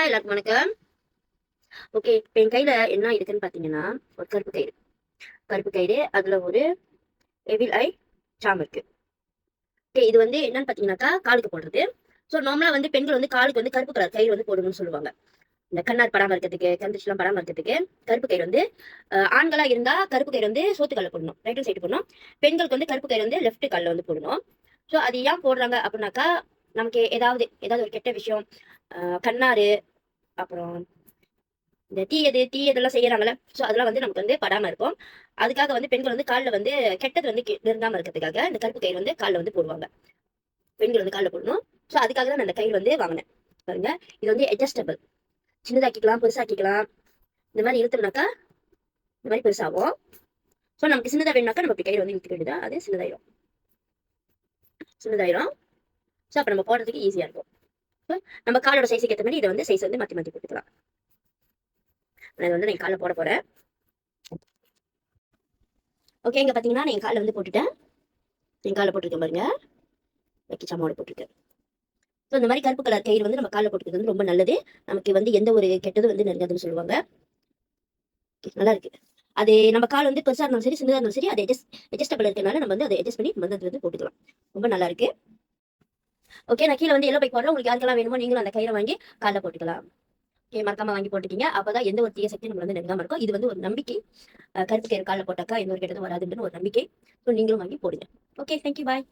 எல்லாருக்கும் வணக்கம். ஓகே, இப்போ என் கையில என்ன இருக்குன்னு பார்த்தீங்கன்னா, ஒரு கருப்பு கயிறு. கருப்பு கயிறு, அதுல ஒரு எவில் ஐ சார்ம் இருக்கு. ஓகே, இது வந்து என்னன்னு பார்த்தீங்கன்னாக்கா, காலுக்கு போடுறது. ஸோ நார்மலா வந்து பெண்கள் வந்து காலுக்கு வந்து கருப்பு கலர் கயிறு வந்து போடணும்னு சொல்லுவாங்க. இந்த கண்ணாடி படாம இருக்கிறதுக்கு, கண் திருஷ்டிலாம் படாம இருக்கிறதுக்கு கருப்பு கயிறு வந்து ஆண்களா இருந்தா கருப்பு கயிறு வந்து சோத்து கால்ல போடணும், ரைட் ஹேண்ட் சைடு போடணும். பெண்களுக்கு வந்து கருப்பு கயிறு வந்து லெஃப்ட் கால்ல வந்து போடணும். ஸோ அது ஏன் போடுறாங்க அப்படின்னாக்கா, நமக்கு ஏதாவது ஒரு கெட்ட விஷயம், கண்ணாறு, அப்புறம் இந்த தீயதெல்லாம் செய்யறாங்கல்ல. சோ அதெல்லாம் வந்து நமக்கு வந்து படாம இருக்கும். அதுக்காக வந்து பெண்கள் வந்து கால்ல வந்து கெட்டது வந்து நெருங்காம இருக்கிறதுக்காக இந்த கருப்பு கயிறு வந்து கால்ல வந்து போடுவாங்க. பெண்கள் வந்து கால்ல போடணும். சோ அதுக்காக தான் நான் இந்த கயிறு வந்து வாங்கினேன். பாருங்க, இது வந்து அட்ஜஸ்டபிள். சின்னதாக்கிக்கலாம், பெருசாக்கிக்கலாம். இந்த மாதிரி இழுத்தோம்னாக்கா இந்த மாதிரி பெருசாகும். சோ நமக்கு சின்னதா வேணும்னாக்கா நம்ம இப்படி கயிறு வந்து இழுத்துக்க வேண்டியதா, அது சின்னதாயிரும். சோ அப்ப நம்ம போடுறதுக்கு ஈஸியா இருக்கும். நம்ம காலோட சைஸுக்கு ஏற்ற மாதிரி இதை வந்து சைஸ் வந்து மாத்தி மாத்தி போட்டுக்கலாம். நான் இதை வந்து நான் கால்ல போட போறேன். ஓகே, இங்க பாத்தீங்கன்னா நான் என் கால்ல வந்து போட்டுட்டேன். என் கால்ல போட்டிருக்கேன் பாருங்க, வெக்கி சாமாவோட போட்டிருக்கேன். ஸோ இந்த மாதிரி கருப்பு கலர் கயிறு வந்து நம்ம காலில் போட்டுக்கிறது வந்து ரொம்ப நல்லது. நமக்கு வந்து எந்த ஒரு கெட்டதும் வந்து நெருங்காதுன்னு சொல்லுவாங்க. நல்லா இருக்கு. அது நம்ம கால் வந்து பெருசா இருந்தாலும் சரி, சின்னதா இருந்தாலும் சரி, அது அட்ஜஸ்டபிள் இருக்கனால நம்ம வந்து அதை அட்ஜஸ்ட் பண்ணி நம்ம வந்து போட்டுக்கலாம். ரொம்ப நல்லா இருக்கு. ஓகே, நான் கீழே வந்து எல்லோ பைக் போடுறேன். உங்களுக்கு யாருக்கெல்லாம் வேணுமோ நீங்களும் அந்த கயிறை வாங்கி காலில் போட்டுக்கலாம். ஓகே, மறக்காம வாங்கி போட்டுக்கீங்க. அப்பதான் எந்த ஒரு தீய சக்தி நம்ம வந்து நெருங்காம இருக்கும். இது வந்து ஒரு நம்பிக்கை. கருப்பு கயிறு காலில் போட்டாக்கா எந்த ஒரு கெட்டதும் வராதுன்னு ஒரு நம்பிக்கை. ஸோ நீங்களும் வாங்கி போடுங்க. ஓகே, தேங்க்யூ, பாய்.